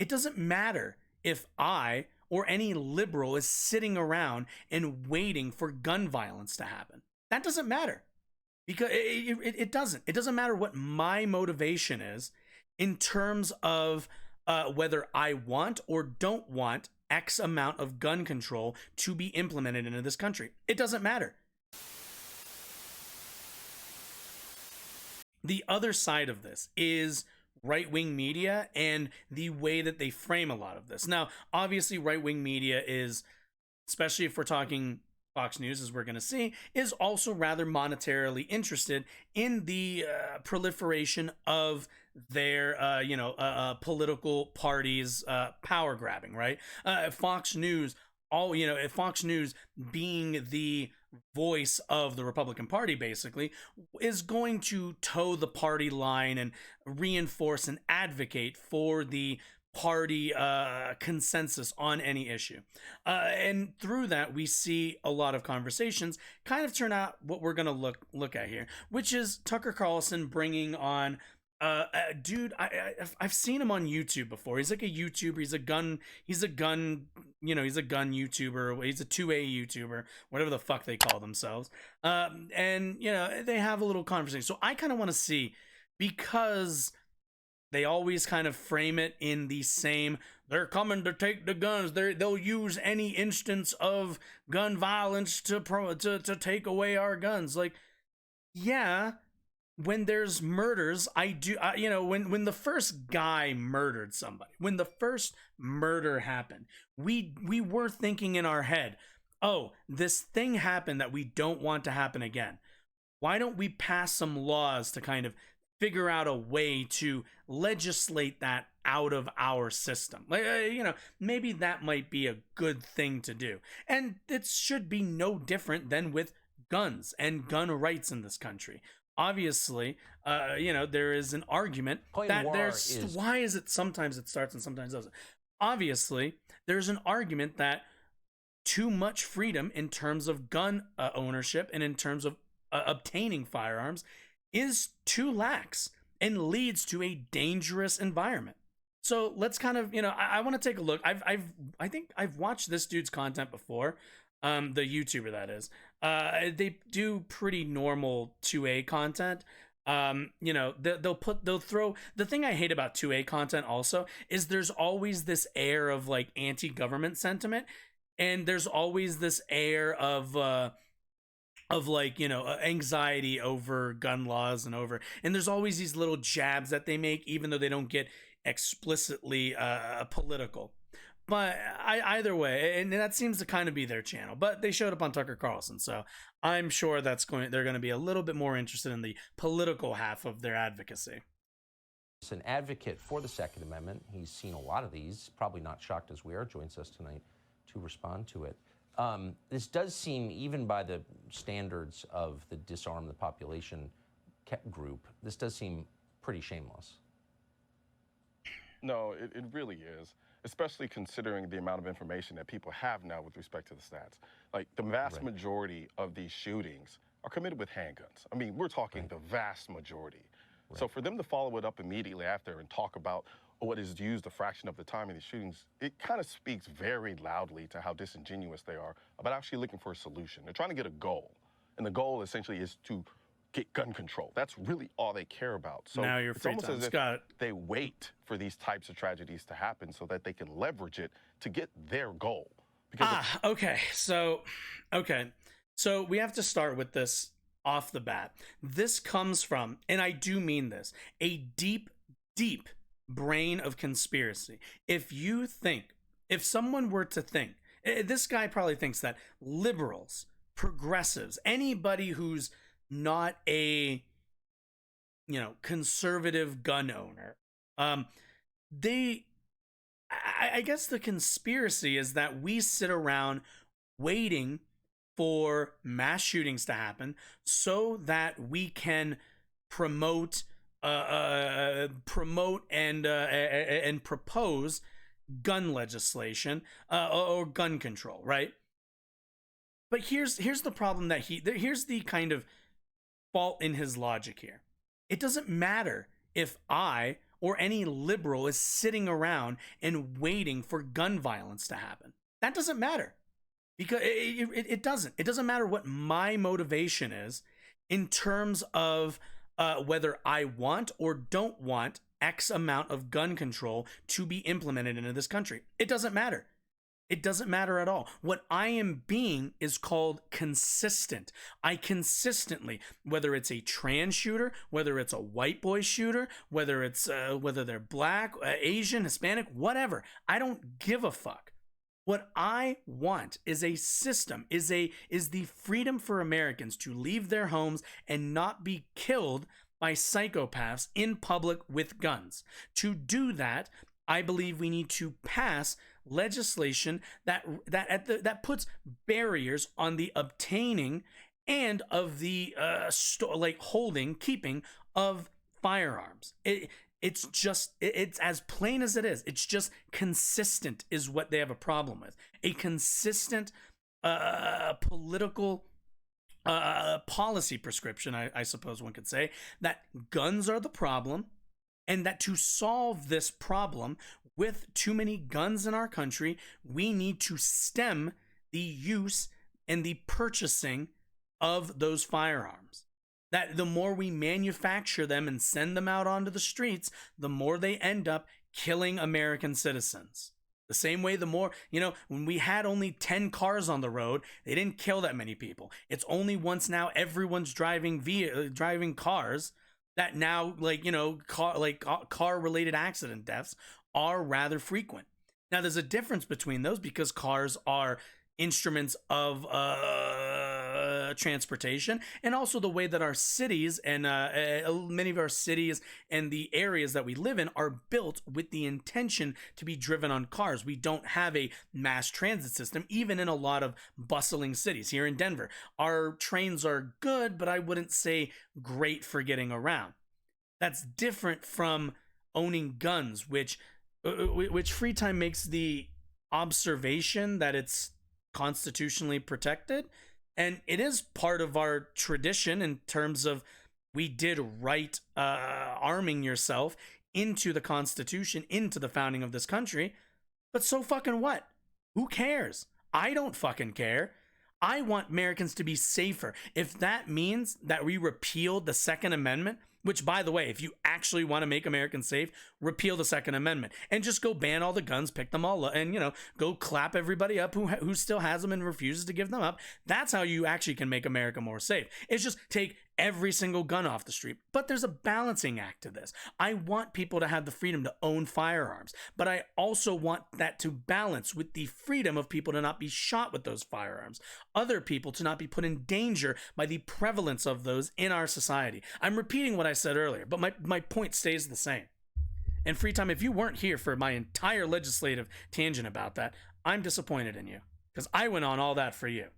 It doesn't matter if I or any liberal is sitting around and waiting for gun violence to happen. That doesn't matter, because it doesn't. It doesn't matter what my motivation is in terms of whether I want or don't want X amount of gun control to be implemented into this country. It doesn't matter. The other side of this is right-wing media and the way that they frame a lot of this. Now, obviously, right-wing media is, especially if we're talking Fox News, as we're going to see, is also rather monetarily interested in the proliferation of their, political parties' power grabbing, right? Fox News, Fox News being the voice of the Republican Party, basically, is going to toe the party line and reinforce and advocate for the party consensus on any issue. And through that, we see a lot of conversations kind of turn out what we're going to look at here, which is Tucker Carlson bringing on dude, I've seen him on YouTube before. He's like a YouTuber. He's a gun YouTuber. He's a 2A YouTuber, whatever the fuck they call themselves. And they have a little conversation. So I kind of want to see, because they always kind of frame it in the same, they're coming to take the guns. They'll use any instance of gun violence to take away our guns. Like, yeah, when there's murders, when the first guy murdered somebody, when the first murder happened, we were thinking in our head, oh, this thing happened that we don't want to happen again. Why don't we pass some laws to kind of figure out a way to legislate that out of our system? Like, maybe that might be a good thing to do. And it should be no different than with guns and gun rights in this country. Obviously, there is an argument that why is it sometimes it starts and sometimes doesn't. Obviously, there's an argument that too much freedom in terms of gun ownership and in terms of obtaining firearms is too lax and leads to a dangerous environment. So let's kind of, I want to take a look. I think I've watched this dude's content before. The YouTuber, that is. They do pretty normal 2A content. They'll throw, the thing I hate about 2A content also is there's always this air of like anti-government sentiment, and there's always this air of anxiety over gun laws and there's always these little jabs that they make, even though they don't get explicitly political. But either way, and that seems to kind of be their channel. But they showed up on Tucker Carlson, so I'm sure they're going to be a little bit more interested in the political half of their advocacy. He's an advocate for the Second Amendment. He's seen a lot of these, probably not shocked as we are, joins us tonight to respond to it. This does seem, even by the standards of the Disarm the Population group, this does seem pretty shameless. No, it really is, especially considering the amount of information that people have now with respect to the stats. Like, the vast majority of these shootings are committed with handguns. I mean, we're talking the vast majority. Right. So for them to follow it up immediately after and talk about what is used a fraction of the time in these shootings, it kind of speaks very loudly to how disingenuous they are about actually looking for a solution. They're trying to get a goal, and the goal essentially is to get gun control. That's really all they care about. So now you're free, it's almost as if they wait for these types of tragedies to happen so that they can leverage it to get their goal. Okay. So we have to start with this off the bat. This comes from, and I do mean this, a deep, deep brain of conspiracy. If someone were to think, this guy probably thinks that liberals, progressives, anybody who's not a conservative gun owner, I guess the conspiracy is that we sit around waiting for mass shootings to happen so that we can promote and propose gun legislation or gun control, right? But here's the problem that here's the kind of fault in his logic here. It doesn't matter if I or any liberal is sitting around and waiting for gun violence to happen. That doesn't matter, because it doesn't. It doesn't matter what my motivation is in terms of whether I want or don't want X amount of gun control to be implemented into this country. It doesn't matter. It doesn't matter at all. What I am being is called consistent. I consistently, whether it's a trans shooter, whether it's a white boy shooter, whether they're black, Asian, Hispanic, whatever, I don't give a fuck. What I want is a system, is the freedom for Americans to leave their homes and not be killed by psychopaths in public with guns. To do that, I believe we need to pass legislation that puts barriers on the obtaining and of the keeping of firearms. It's as plain as it is. It's just consistent is what they have a problem with. A consistent political policy prescription, I suppose one could say, that guns are the problem, and that to solve this problem with too many guns in our country, we need to stem the use and the purchasing of those firearms. That the more we manufacture them and send them out onto the streets, the more they end up killing American citizens. The same way, the more, when we had only 10 cars on the road, they didn't kill that many people. It's only once now everyone's driving cars that now, car-related accident deaths are rather frequent. Now, there's a difference between those because cars are instruments of transportation, and also the way that our cities and many of our cities and the areas that we live in are built with the intention to be driven on cars. We don't have a mass transit system, even in a lot of bustling cities. Here in Denver, our trains are good, but I wouldn't say great for getting around. That's different from owning guns, which Free Time makes the observation that it's constitutionally protected. And it is part of our tradition in terms of we did write arming yourself into the Constitution, into the founding of this country. But so fucking what? Who cares? I don't fucking care. I want Americans to be safer. If that means that we repeal the Second Amendment, which, by the way, if you actually want to make Americans safe, repeal the Second Amendment and just go ban all the guns, pick them all up, and, go clap everybody up who still has them and refuses to give them up. That's how you actually can make America more safe. It's just take every single gun off the street. But there's a balancing act to this. I want people to have the freedom to own firearms, but I also want that to balance with the freedom of people to not be shot with those firearms, other people to not be put in danger by the prevalence of those in our society. I'm repeating what I said earlier, but my point stays the same. And Free Time, if you weren't here for my entire legislative tangent about that, I'm disappointed in you, because I went on all that for you.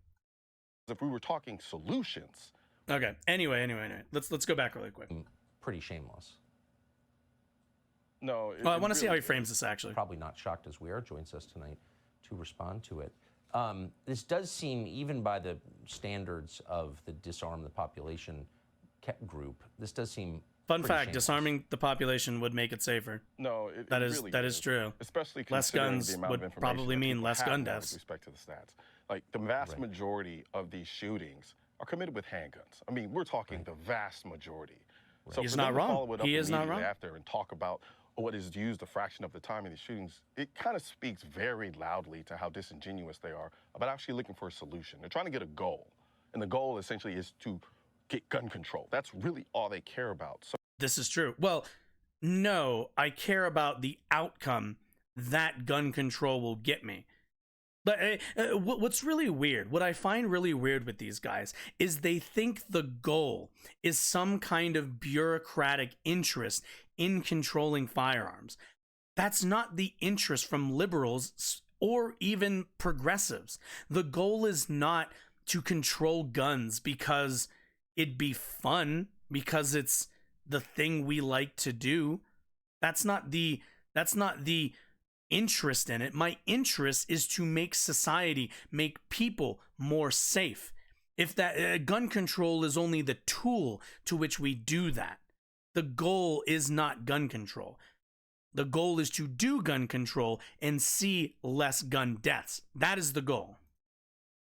If we were talking solutions. Okay. Anyway. Let's go back really quick. Pretty shameless. No. I want to see how he frames this, actually. Probably not shocked as we are, joins us tonight to respond to it. This does seem, even by the standards of the Disarm the Population group, this does seem Fun fact, shameless. Disarming the population would make it safer. No, that is true. Especially less guns the amount would of information probably mean less gun deaths. With respect to the stats, like the vast majority of these shootings are committed with handguns. I mean, we're talking the vast majority. Right. So He's for not them to wrong. follow it up He is not immediately wrong. after and talk about what is used a fraction of the time in these shootings, it kind of speaks very loudly to how disingenuous they are about actually looking for a solution. They're trying to get a goal, and the goal essentially is to get gun control. That's really all they care about. So This is true. Well, no, I care about the outcome that gun control will get me. But what's really weird, what I find really weird with these guys is they think the goal is some kind of bureaucratic interest in controlling firearms. That's not the interest from liberals or even progressives. The goal is not to control guns because it'd be fun, because it's the thing we like to do. That's not the interest in it. My interest is to make society, make people more safe. If that gun control is only the tool to which we do that, the goal is not gun control. The goal is to do gun control and see less gun deaths. That is the goal.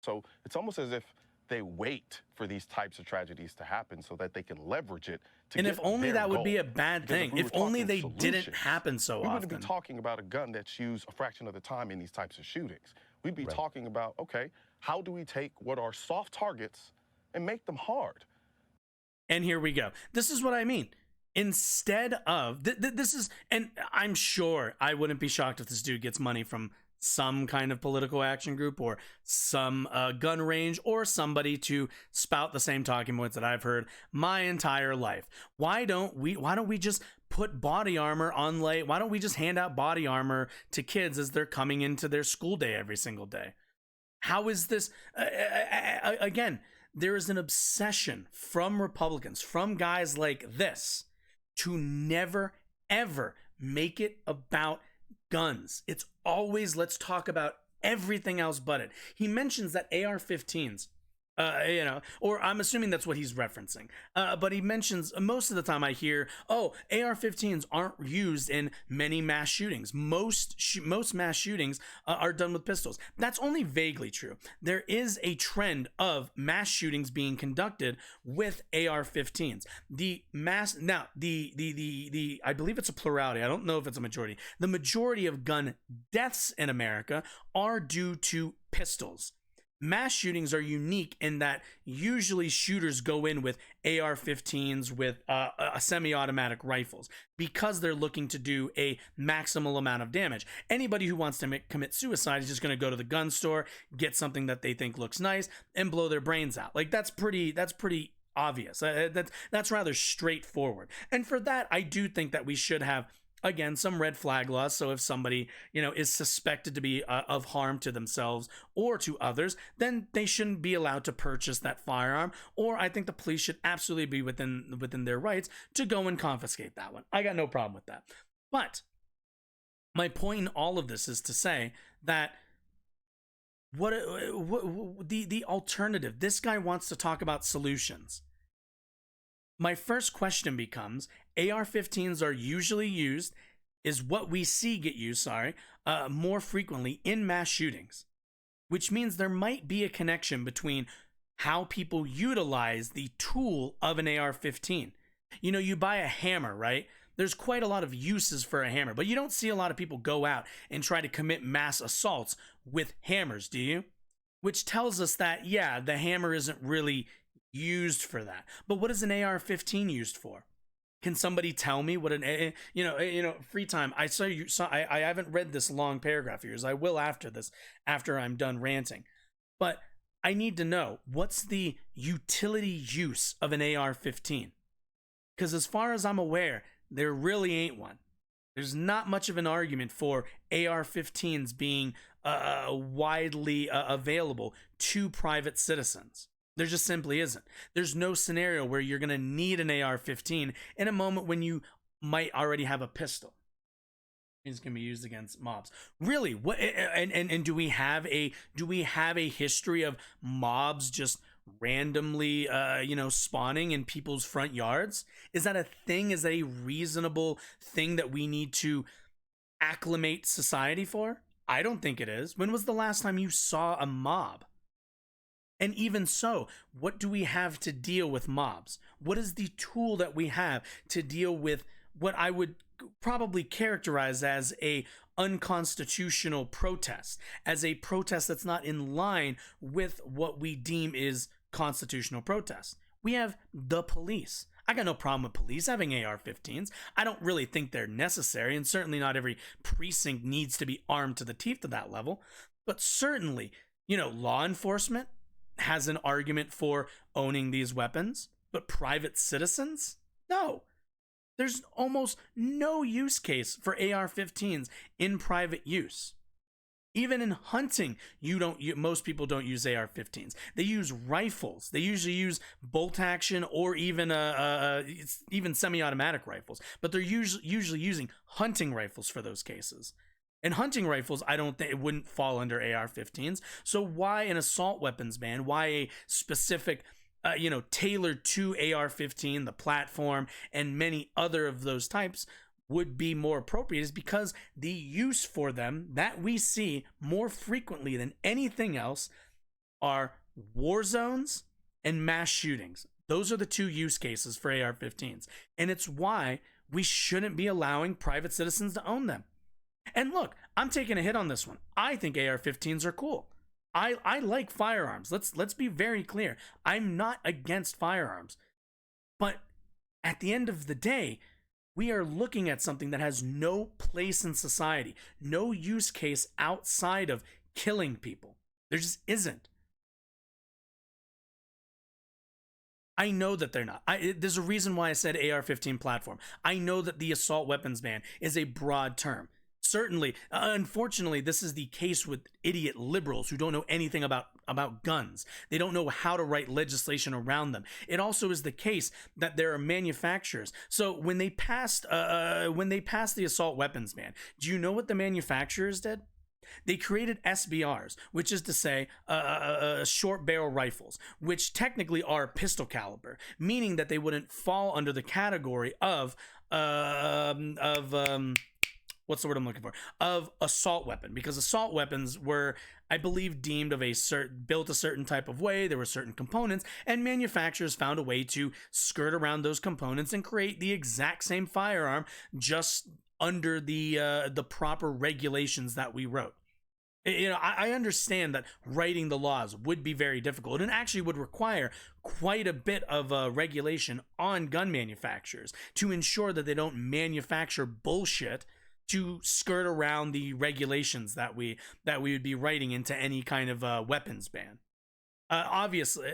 So it's almost as if they wait for these types of tragedies to happen so that they can leverage it to and get if only their that would goal. be a bad Because thing. we If were only talking they didn't solutions, happen so we wouldn't often. be talking about a gun that's used a fraction of the time in these types of shootings. We'd be talking about, okay, how do we take what are soft targets and make them hard? And here we go. This is what I mean. Instead of this is, and I'm sure I wouldn't be shocked if this dude gets money from some kind of political action group or some gun range or somebody to spout the same talking points that I've heard my entire life. Why don't we just put body armor on why don't we just hand out body armor to kids as they're coming into their school day every single day? How is this again, there is an obsession from Republicans, from guys like this, to never ever make it about guns. It's always, let's talk about everything else but it. He mentions that AR-15s, or I'm assuming that's what he's referencing. But he mentions, most of the time I hear, oh, AR-15s aren't used in many mass shootings. Most mass shootings are done with pistols. That's only vaguely true. There is a trend of mass shootings being conducted with AR-15s. The I believe it's a plurality. I don't know if it's a majority. The majority of gun deaths in America are due to pistols. Mass shootings are unique in that usually shooters go in with AR-15s, with semi-automatic rifles, because they're looking to do a maximal amount of damage. Anybody who wants to commit suicide is just going to go to the gun store, get something that they think looks nice, and blow their brains out. Like, that's pretty obvious. That's rather straightforward. And for that, I do think that we should have, again, some red flag laws. So if somebody, is suspected to be of harm to themselves or to others, then they shouldn't be allowed to purchase that firearm. Or I think the police should absolutely be within their rights to go and confiscate that one. I got no problem with that. But my point in all of this is to say that what the alternative, this guy wants to talk about solutions. My first question becomes, AR-15s are usually used, is what we see get used, more frequently in mass shootings, which means there might be a connection between how people utilize the tool of an AR-15. You buy a hammer, right? There's quite a lot of uses for a hammer, but you don't see a lot of people go out and try to commit mass assaults with hammers, do you? Which tells us that, yeah, the hammer isn't really used for that. But what is an AR-15 used for? Can somebody tell me what an free time? I haven't read this long paragraph of yours. I will after this, after I'm done ranting. But I need to know, what's the utility use of an AR-15? Because as far as I'm aware, there really ain't one. There's not much of an argument for AR-15s being widely available to private citizens. There just simply isn't. There's no scenario where you're going to need an AR-15 in a moment when you might already have a pistol. It's going to be used against mobs. Really? What? And do we have a history of mobs just randomly spawning in people's front yards? Is that a thing? Is that a reasonable thing that we need to acclimate society for? I don't think it is. When was the last time you saw a mob? And even so, what do we have to deal with mobs? What is the tool that we have to deal with what I would probably characterize as a unconstitutional protest, as a protest that's not in line with what we deem is constitutional protest? We have the police. I got no problem with police having AR-15s. I don't really think they're necessary, and certainly not every precinct needs to be armed to the teeth to that level. But certainly, law enforcement has an argument for owning these weapons, but private citizens? No. There's almost no use case for AR-15s in private use. Even in hunting, most people don't use AR-15s. They use rifles. They usually use bolt action or even semi-automatic rifles, but they're usually using hunting rifles for those cases. And hunting rifles, I don't think it wouldn't fall under AR-15s. So why an assault weapons ban? Why a specific, tailored to AR-15, the platform, and many other of those types? would be more appropriate is because the use for them that we see more frequently than anything else are war zones and mass shootings. Those are the two use cases for AR-15s. And it's why we shouldn't be allowing private citizens to own them. And look, I'm taking a hit on this one. I think AR-15s are cool. I like firearms. Let's be very clear. I'm not against firearms. But at the end of the day, we are looking at something that has no place in society, no use case outside of killing people. There just isn't. I know that they're not. There's a reason why I said AR-15 platform. I know that the assault weapons ban is a broad term. Certainly, unfortunately, this is the case with idiot liberals who don't know anything about guns. They don't know how to write legislation around them. It also is the case that there are manufacturers. So when they passed the assault weapons ban, do you know what the manufacturers did? They created SBRs, which is to say short barrel rifles, which technically are pistol caliber, meaning that they wouldn't fall under the category of what's the word I'm looking for? Of assault weapon, because assault weapons were, I believe, deemed of built a certain type of way. There were certain components, and manufacturers found a way to skirt around those components and create the exact same firearm, just under the proper regulations that we wrote. I understand that writing the laws would be very difficult and actually would require quite a bit of regulation on gun manufacturers to ensure that they don't manufacture bullshit to skirt around the regulations that we would be writing into any kind of weapons ban. Obviously,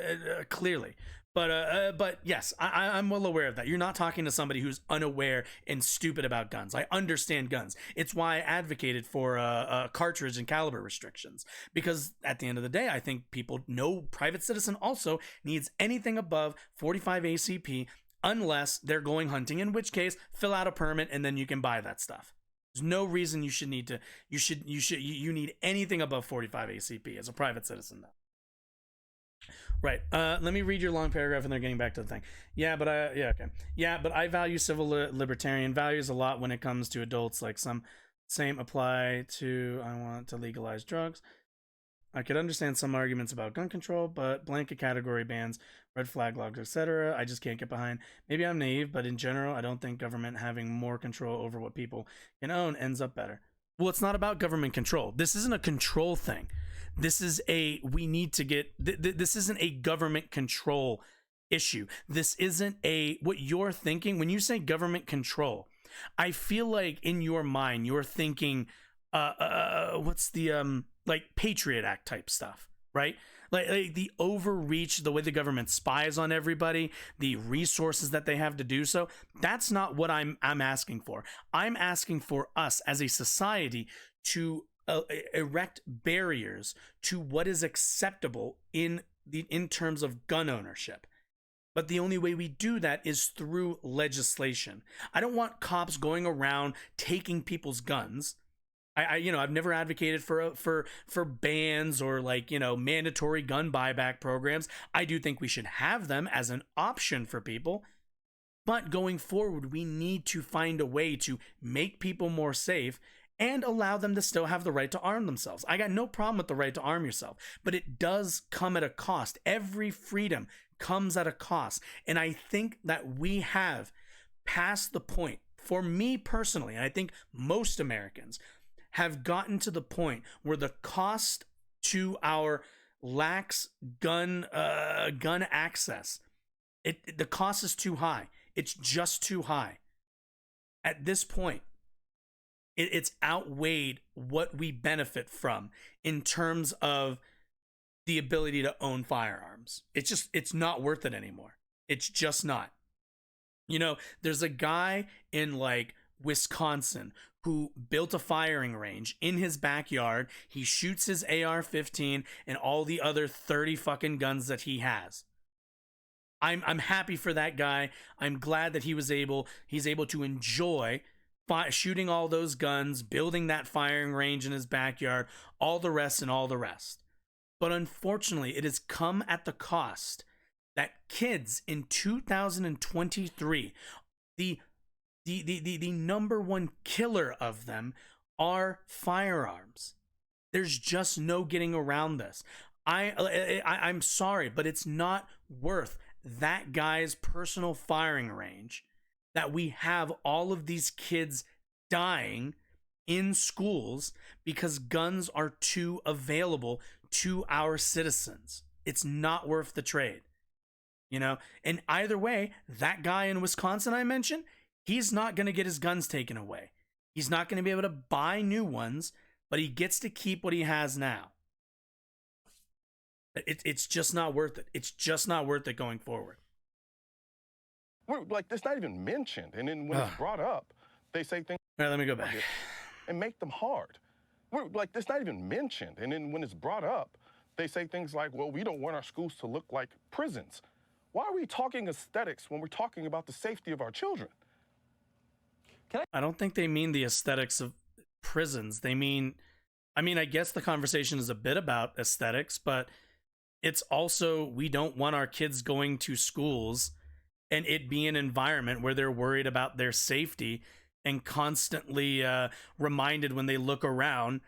clearly. But yes, I'm well aware of that. You're not talking to somebody who's unaware and stupid about guns. I understand guns. It's why I advocated for cartridge and caliber restrictions. Because at the end of the day, I think people know private citizen also needs anything above 45 ACP unless they're going hunting, in which case fill out a permit and then you can buy that stuff. There's no reason you should need to. You need anything above 45 ACP as a private citizen, though. Right. Let me read your long paragraph, and they're getting back to the thing. But I value civil libertarian values a lot when it comes to adults. Like same apply to I want to legalize drugs. I could understand some arguments about gun control, but blanket category bans, red flag laws, etc. I just can't get behind. Maybe I'm naive, but in general, I don't think government having more control over what people can own ends up better. Well, it's not about government control. This isn't a control thing. This is this isn't a government control issue. This isn't what you're thinking when you say government control. I feel like in your mind, you're thinking, what's the, like Patriot Act type stuff, right? Like the overreach, the way the government spies on everybody, the resources that they have to do so. That's not what I'm asking for. I'm asking for us as a society to erect barriers to what is acceptable in terms of gun ownership. But the only way we do that is through legislation. I don't want cops going around taking people's guns. I've never advocated for bans or mandatory gun buyback programs. I do think we should have them as an option for people. But going forward, we need to find a way to make people more safe and allow them to still have the right to arm themselves. I got no problem with the right to arm yourself, but it does come at a cost. Every freedom comes at a cost. And I think that we have passed the point, for me personally, and I think most Americans have gotten to the point where the cost to our lax gun access, the cost is too high. It's just too high. At this point, it's outweighed what we benefit from in terms of the ability to own firearms. It's not worth it anymore. It's just not. There's a guy in Wisconsin who built a firing range in his backyard. He shoots his AR-15 and all the other 30 fucking guns that he has. I'm happy for that guy. I'm glad that he's able to enjoy shooting all those guns, building that firing range in his backyard, all the rest. But unfortunately, it has come at the cost that kids in 2023, the the number one killer of them are firearms. There's just no getting around this. I'm sorry, but it's not worth that guy's personal firing range that we have all of these kids dying in schools because guns are too available to our citizens. It's not worth the trade. You know, and either way, that guy in Wisconsin I mentioned, he's not going to get his guns taken away. He's not going to be able to buy new ones, but he gets to keep what he has now. It's just not worth it. It's just not worth it going forward. We're, like, it's not even mentioned. And then when it's brought up, they say things. All right, let me go back. And make them hard. We're, like, it's not even mentioned. And then when it's brought up, they say things like, well, we don't want our schools to look like prisons. Why are we talking aesthetics when we're talking about the safety of our children? I don't think they mean the aesthetics of prisons. They mean, I guess the conversation is a bit about aesthetics, but it's also, we don't want our kids going to schools and it be an environment where they're worried about their safety and constantly reminded when they look around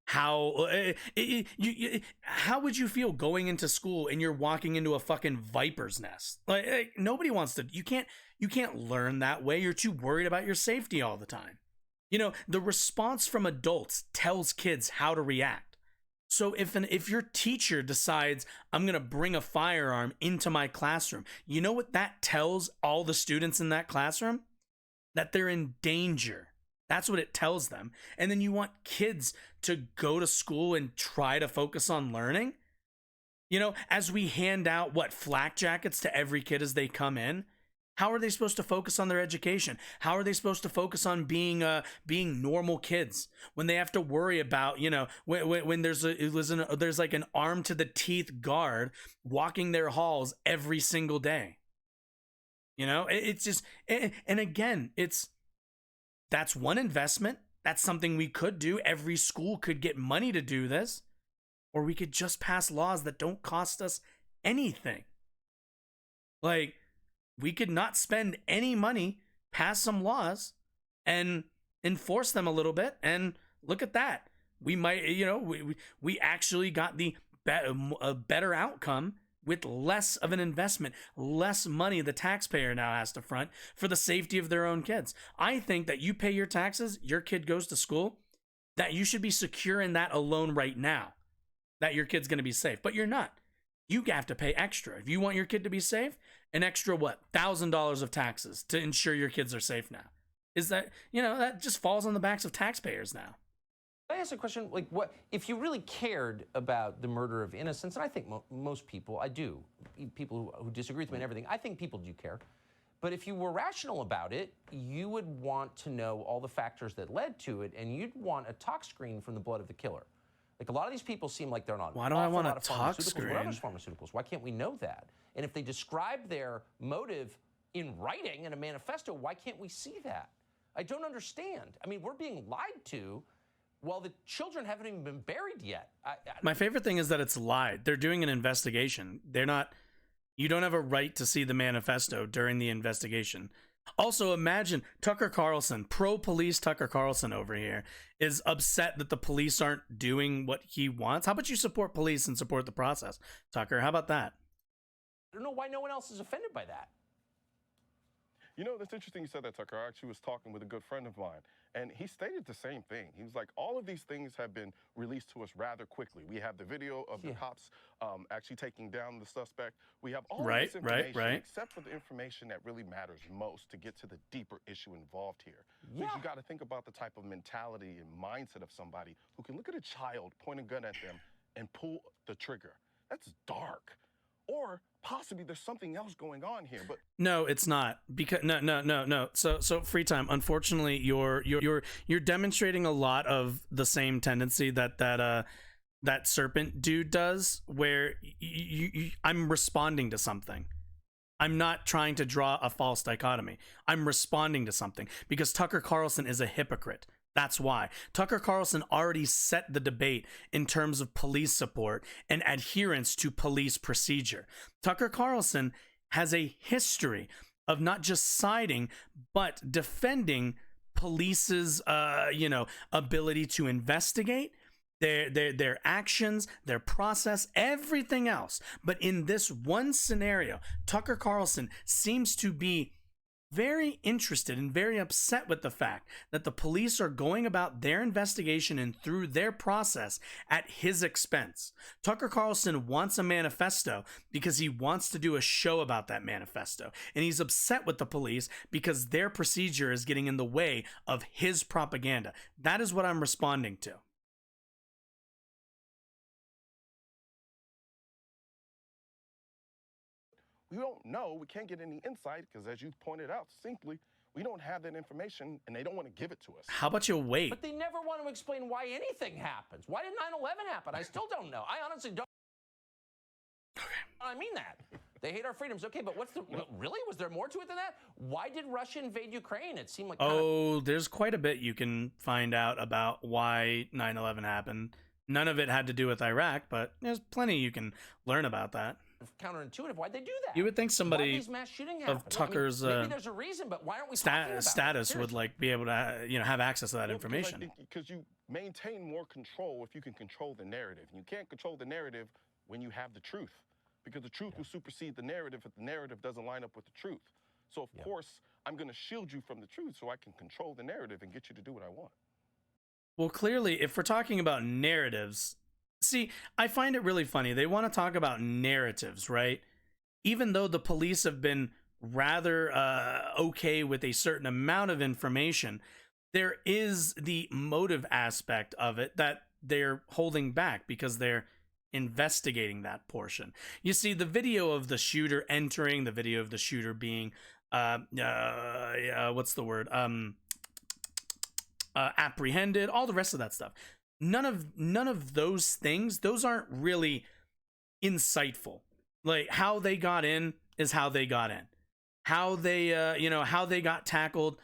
how would you feel going into school and you're walking into a fucking viper's nest? Like nobody wants to. You can't learn that way. You're too worried about your safety all the time. You know, the response from adults tells kids how to react. So if your teacher decides, I'm going to bring a firearm into my classroom, you know what that tells all the students in that classroom? That they're in danger. That's what it tells them. And then you want kids to go to school and try to focus on learning? You know, as we hand out, flak jackets to every kid as they come in, how are they supposed to focus on their education? How are they supposed to focus on being normal kids when they have to worry about, you know, when there's like an arm to the teeth guard walking their halls every single day? You know, it's just, and again, that's one investment. That's something we could do. Every school could get money to do this, or we could just pass laws that don't cost us anything. Like, we could not spend any money, pass some laws, and enforce them a little bit. And look at that. We might, you know, we actually got a better outcome with less of an investment, less money the taxpayer now has to front for the safety of their own kids. I think that you pay your taxes, your kid goes to school, that you should be secure in that alone right now, that your kid's going to be safe. But you're not. You have to pay extra. If you want your kid to be safe, an extra, $1,000 of taxes to ensure your kids are safe now. Is that, you know, that just falls on the backs of taxpayers now. I ask a question, like, what if you really cared about the murder of innocents? And I think most people, I do, people who disagree with me and everything, I think people do care. But if you were rational about it, you would want to know all the factors that led to it, and you'd want a tox screen from the blood of the killer. Like, a lot of these people seem like they're not. Why do I want a tox screen? What are those pharmaceuticals? Why can't we know that? And if they describe their motive in writing in a manifesto, why can't we see that? I don't understand. I mean, we're being lied to while the children haven't even been buried yet. My favorite thing is that it's lied. They're doing an investigation. They're not. You don't have a right to see the manifesto during the investigation. Also, imagine Tucker Carlson, pro-police Tucker Carlson over here, is upset that the police aren't doing what he wants. How about you support police and support the process, Tucker? How about that? I don't know why no one else is offended by that. You know, that's interesting you said that, Tucker. I actually was talking with a good friend of mine, and he stated the same thing. He was like, all of these things have been released to us rather quickly. We have the video of the cops actually taking down the suspect. We have all this information, except for the information that really matters most to get to the deeper issue involved here. Yeah. So you got to think about the type of mentality and mindset of somebody who can look at a child, point a gun at them, and pull the trigger. That's dark. Or possibly there's something else going on here, but no, it's not. Because no. So free time. Unfortunately, you're demonstrating a lot of the same tendency that serpent dude does, where I'm responding to something. I'm not trying to draw a false dichotomy. I'm responding to something because Tucker Carlson is a hypocrite. That's why. Tucker Carlson already set the debate in terms of police support and adherence to police procedure. Tucker Carlson has a history of not just siding, but defending police's, ability to investigate their actions, their process, everything else. But in this one scenario, Tucker Carlson seems to be very interested and very upset with the fact that the police are going about their investigation and through their process at his expense. Tucker Carlson wants a manifesto because he wants to do a show about that manifesto. And he's upset with the police because their procedure is getting in the way of his propaganda. That is what I'm responding to. We don't know. We can't get any insight because, as you pointed out succinctly, we don't have that information and they don't want to give it to us. How about you wait? But they never want to explain why anything happens. Why did 9/11 happen? I still don't know. I honestly don't. I mean that. They hate our freedoms. Okay, but really? Was there more to it than that? Why did Russia invade Ukraine? It seemed like there's quite a bit you can find out about why 9/11 happened. None of it had to do with Iraq, but there's plenty you can learn about that. Counterintuitive. Why'd they do that? You would think somebody these mass shooting of Tucker's maybe there's a reason, but why aren't we talking about status would like be able to have access to that information? Because you maintain more control if you can control the narrative. You can't control the narrative when you have the truth, because the truth will supersede the narrative if the narrative doesn't line up with the truth. So of course I'm going to shield you from the truth so I can control the narrative and get you to do what I want. Well, clearly, if we're talking about narratives, see, I find it really funny. They want to talk about narratives, right? Even though the police have been rather okay with a certain amount of information, there is the motive aspect of it that they're holding back because they're investigating that portion. You see, the video of the shooter entering, the video of the shooter being, what's the word? Apprehended, all the rest of that stuff. None of those things, those aren't really insightful. Like, how they got in is how they got in. How they how they got tackled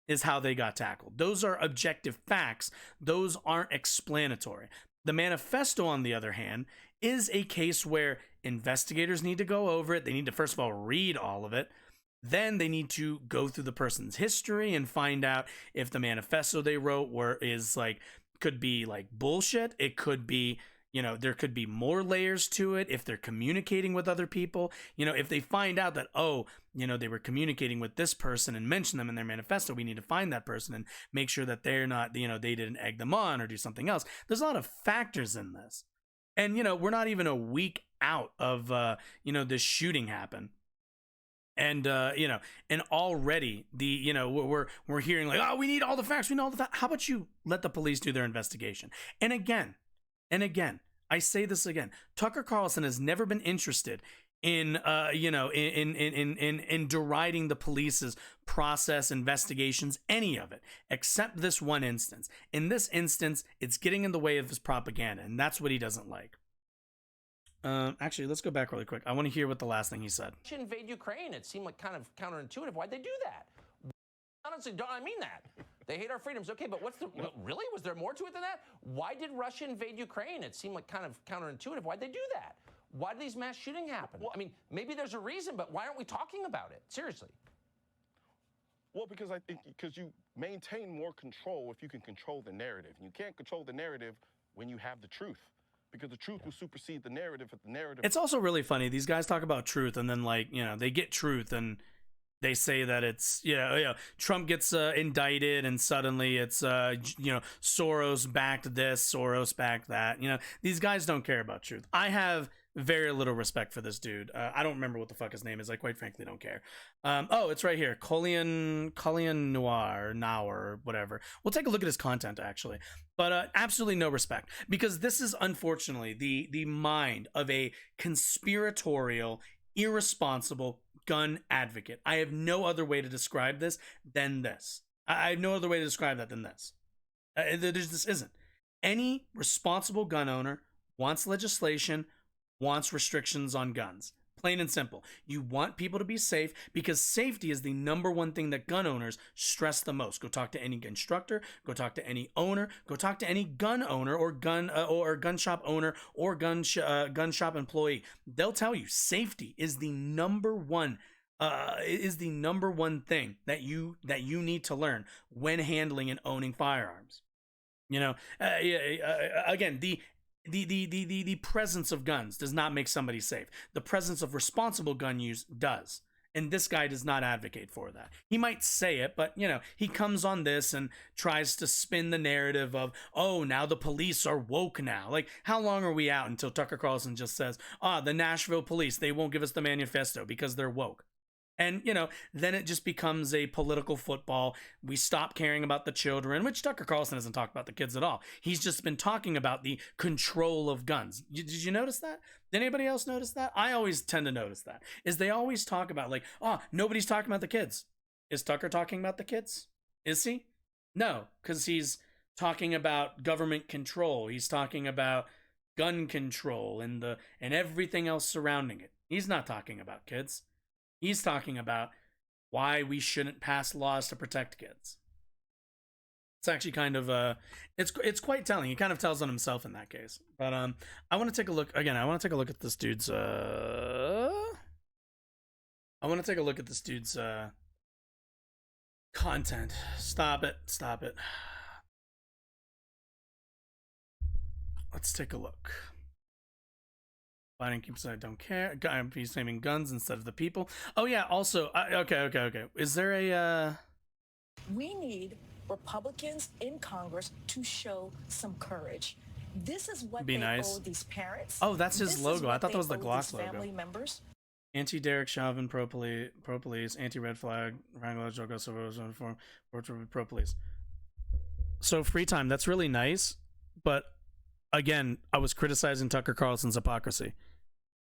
is how they got tackled. Those are objective facts. Those aren't explanatory. The manifesto, on the other hand, is a case where investigators need to go over it. They need to, first of all, read all of it. Then they need to go through the person's history and find out if the manifesto they wrote could be like bullshit. It could be, there could be more layers to it if they're communicating with other people. If they find out that, they were communicating with this person and mention them in their manifesto, we need to find that person and make sure that they're not, they didn't egg them on or do something else. There's a lot of factors in this. And, we're not even a week out of, this shooting happen. And and already we're hearing like, oh, we need all the facts. We know all the facts. How about you let the police do their investigation? And again, I say this again. Tucker Carlson has never been interested in in deriding the police's process, investigations, any of it, except this one instance. In this instance, it's getting in the way of his propaganda, and that's what he doesn't like. Actually, let's go back really quick. I want to hear what the last thing he said. Invade Ukraine. It seemed like kind of counterintuitive. Why'd they do that? Honestly, I mean that. They hate our freedoms. Okay, but really? Was there more to it than that? Why did Russia invade Ukraine? It seemed like kind of counterintuitive. Why'd they do that? Why did these mass shootings happen? Well, maybe there's a reason, but why aren't we talking about it? Seriously. Well, because I think you maintain more control if you can control the narrative. You can't control the narrative when you have the truth, because the truth will supersede the narrative if the narrative... It's also really funny. These guys talk about truth, and then, they get truth, and they say that it's, Trump gets indicted, and suddenly it's, Soros backed this, Soros backed that. These guys don't care about truth. I have very little respect for this dude. I don't remember what the fuck his name is. I quite frankly don't care. It's right here. Colin Noir, or whatever. We'll take a look at his content, actually. But absolutely no respect. Because this is, unfortunately, the mind of a conspiratorial, irresponsible gun advocate. I have no other way to describe this than this. I have no other way to describe that than this. This isn't. Any responsible gun owner wants legislation, wants restrictions on guns. Plain and simple. You want people to be safe because safety is the number one thing that gun owners stress the most. Go talk to any instructor, go talk to any owner, go talk to any gun owner or gun shop owner or gun shop employee. They'll tell you safety is the number one is the number one thing that you need to learn when handling and owning firearms. You know, again, the presence of guns does not make somebody safe. The presence of responsible gun use does. And this guy does not advocate for that. He might say it, but, you know, he comes on this and tries to spin the narrative of, oh, now the police are woke now. Like, how long are we out until Tucker Carlson just says, the Nashville police, they won't give us the manifesto because they're woke? And, you know, then it just becomes a political football. We stop caring about the children, which Tucker Carlson hasn't talked about the kids at all. He's just been talking about the control of guns. Did you notice that? Did anybody else notice that? I always tend to notice that. Is they always talk about like, nobody's talking about the kids. Is Tucker talking about the kids? Is he? No, because he's talking about government control. He's talking about gun control and everything else surrounding it. He's not talking about kids. He's talking about why we shouldn't pass laws to protect kids. It's actually kind of it's quite telling. He kind of tells on himself in that case. But I want to take a look again. I want to take a look at this dude's content. Stop it. Let's take a look. Biden keeps saying, I don't care. He's naming guns instead of the people. Oh, yeah. Also, okay. Is there a... We need Republicans in Congress to show some courage. This is what they owe these parents. Oh, that's his logo. I thought that was the Glock logo. Family members. Anti-Derek Chauvin, pro-police, anti-red flag, Wrangler, Jogo, pro-police. So, free time, that's really nice. But, again, I was criticizing Tucker Carlson's hypocrisy.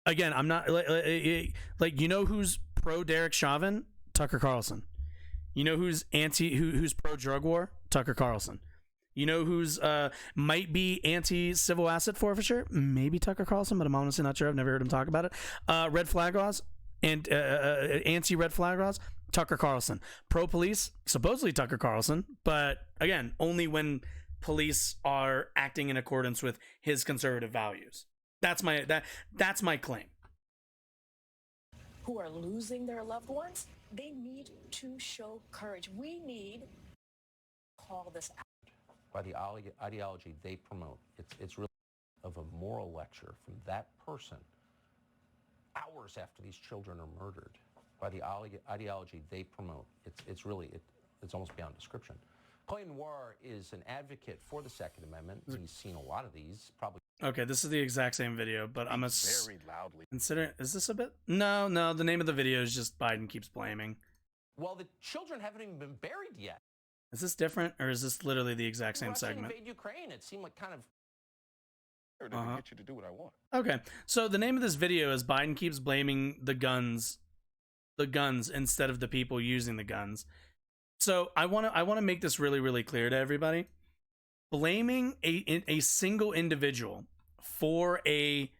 Again, I'm not like you know who's pro Derek Chauvin? Tucker Carlson. You know who's who's pro drug war? Tucker Carlson. You know who's might be anti civil asset forfeiture? Maybe Tucker Carlson, but I'm honestly not sure. I've never heard him talk about it. Red flag laws and anti red flag laws. Tucker Carlson. Pro police, supposedly Tucker Carlson, but again, only when police are acting in accordance with his conservative values. That's my claim. Who are losing their loved ones, they need to show courage. We need to call this out. By the ideology they promote, it's really of a moral lecture from that person hours after these children are murdered. By the ideology they promote, it's almost beyond description. Clay Noir is an advocate for the Second Amendment. He's seen a lot of these, probably. Okay, this is the exact same video, but I'm very loudly. Consider, is this a bit? No, the name of the video is just Biden keeps blaming. Well, the children haven't even been buried yet. Is this different, or is this literally the exact same segment? Invade Ukraine. It seemed like kind of. To get you to do what I want. Okay, so the name of this video is Biden keeps blaming the guns instead of the people using the guns. So I want to make this really, really clear to everybody. Blaming a single individual for a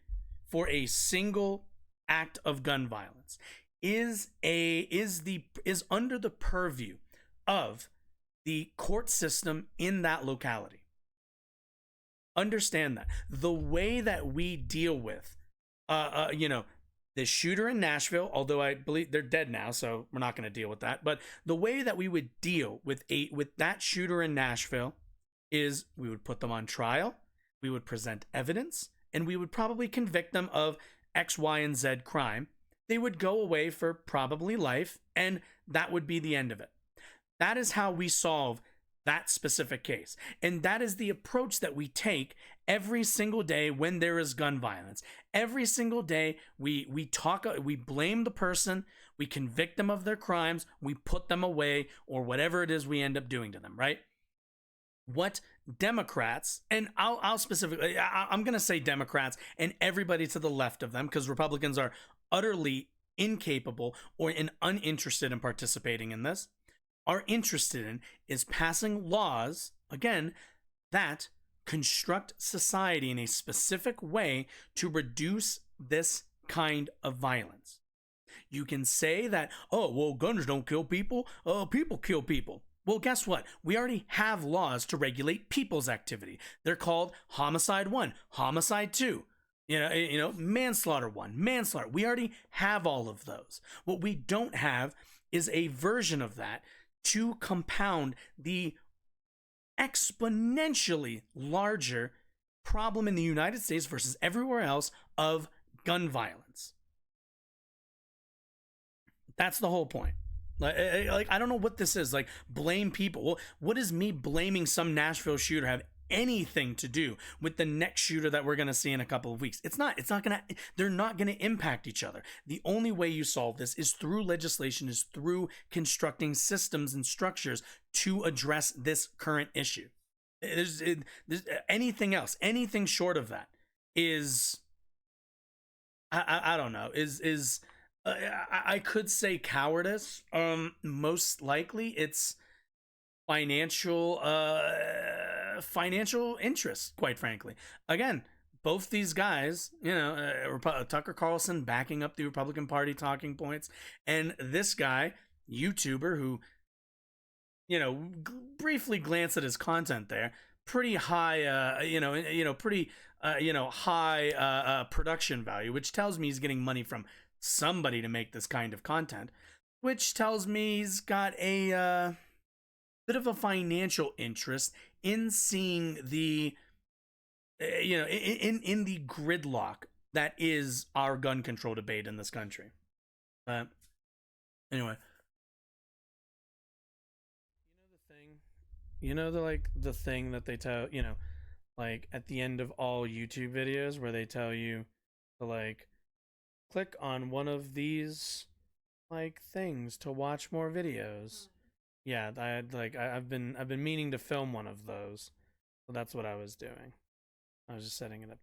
single act of gun violence is under the purview of the court system in that locality. Understand that the way that we deal with the shooter in Nashville, although I believe they're dead now, so we're not going to deal with that. But the way that we would deal with that shooter in Nashville is we would put them on trial, we would present evidence, and we would probably convict them of X, Y, and Z crime. They would go away for probably life, and that would be the end of it. That is how we solve that specific case. And that is the approach that we take every single day when there is gun violence. Every single day we blame the person, we convict them of their crimes, we put them away, or whatever it is we end up doing to them, right? What Democrats, and I'll specifically, I'm going to say Democrats and everybody to the left of them, because Republicans are utterly incapable or uninterested in participating in this, are interested in is passing laws, again, that construct society in a specific way to reduce this kind of violence. You can say that, oh, well, guns don't kill people, people kill people. Well, guess what? We already have laws to regulate people's activity. They're called Homicide 1, Homicide 2. Manslaughter 1, manslaughter. We already have all of those. What we don't have is a version of that to compound the exponentially larger problem in the United States versus everywhere else of gun violence. That's the whole point. Like I don't know what this is. Like, blame people. Well, what does me blaming some Nashville shooter have anything to do with the next shooter that we're going to see in a couple of weeks? It's not going to, they're not going to impact each other. The only way you solve this is through legislation, is through constructing systems and structures to address this current issue. There's anything else, anything short of that is, I don't know, I could say cowardice. Most likely it's financial interest, quite frankly. Again, both these guys, Tucker Carlson backing up the Republican Party talking points, and this guy, YouTuber, who, briefly glance at his content there, pretty high, high production value, which tells me he's getting money from somebody to make this kind of content, which tells me he's got a bit of a financial interest in seeing the in the gridlock that is our gun control debate in this country. Anyway, the thing that they tell, like at the end of all YouTube videos where they tell you to like click on one of these like things to watch more videos. Yeah, I've been meaning to film one of those. So that's what I was doing. I was just setting it up.